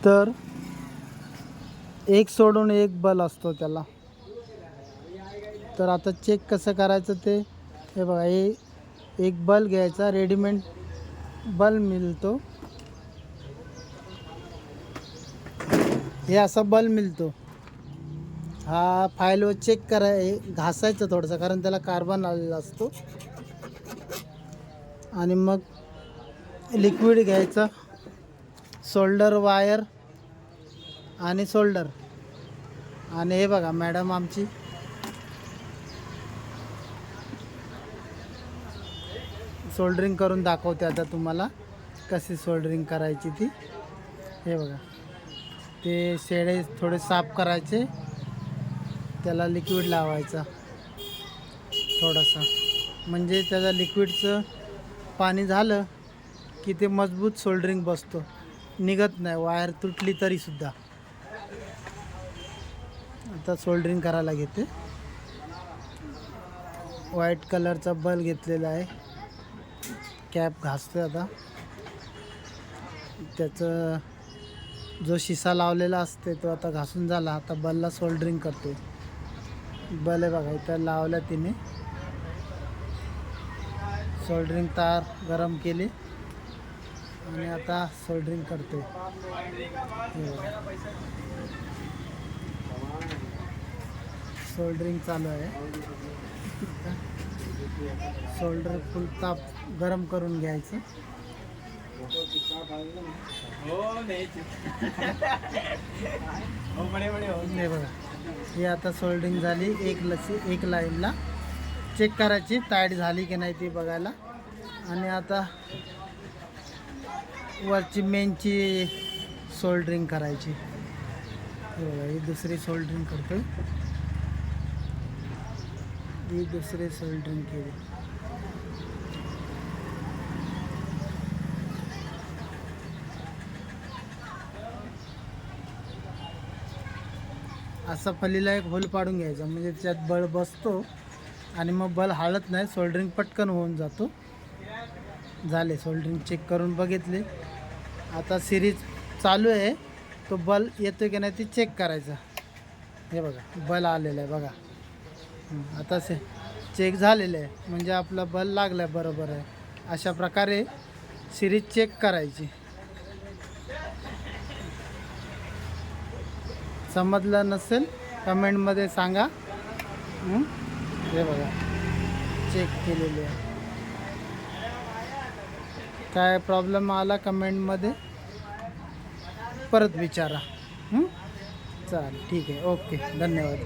तर एक सोडून एक बल असतो त्याला. तर आता चेक कसं करायचं ते हे बघा. हे एक बल घ्यायचा, रेडीमेड बल मिळतो. हे असा बल मिळतो. हा फाईलवर चेक घासायचं थोडंसं, कारण त्याला कार्बन आलेला असतो. आणि मग लिक्विड घ्यायचं, सोल्डर वायर आणि सोल्डर. आणि हे बघा मॅडम आमची सोल्डरिंग करून दाखवते आता तुम्हाला कशी सोल्डरिंग करायची ती. हे बघा, ते शेडे थोडे साफ करायचे, त्याला लिक्विड लावायचा थोडासा, म्हणजे त्याचा लिक्विडचं पाणी झालं की ते मजबूत सोल्डरिंग बसतो, निघत नाही वायर तुटली तरीसुद्धा. आता सोल्डरिंग करायला घेते. व्हाईट कलरचा बल्ब घेतलेला आहे, कॅप घासते आता. त्याचं जो शिसा लावलेला असते तो आता घासून झाला. आता बलला सोल्डरिंग करतो. बल आहे बघा इथं लावला तिने. सोल्डरिंग तार गरम केली आणि आता सोल्डरिंग करते. सोल्डरिंग चालू आहे. सोल्डर फुल ताप गरम करून घ्यायचं. नाही बघा, ही आता सोल्डरिंग झाली. एक लाईनला चेक करायची टाईट झाली की नाही ती बघायला. आणि आता वरची मेनची सोल्डरिंग करायची. बघा ही दुसरी सोल्डरिंग करतोय. ही दुसरी सोल्डरिंग केली. असा फलीला एक होल पाडून घ्यायचा, म्हणजे त्यात बल बसतो आणि मग बल हालत नाही, सोल्डरिंग पटकन होऊन जातो. झाले सोल्डरिंग चेक करून बघितले. आता सिरीज चालू आहे, तो बल येतो की नाही ते चेक करायचा. हे बघा बल आलेला आहे बघा. आता चेक झालेलं आहे, म्हणजे आपला बल लागला आहे, बरोबर आहे. अशा प्रकारे सिरीज चेक करायची. समजलं नसेल कमेंटमध्ये सांगा. हे बघा चेक केलेले आहे. काय प्रॉब्लेम आला कमेंटमध्ये परत विचारा. चालेल, ठीक आहे, ओके, धन्यवाद.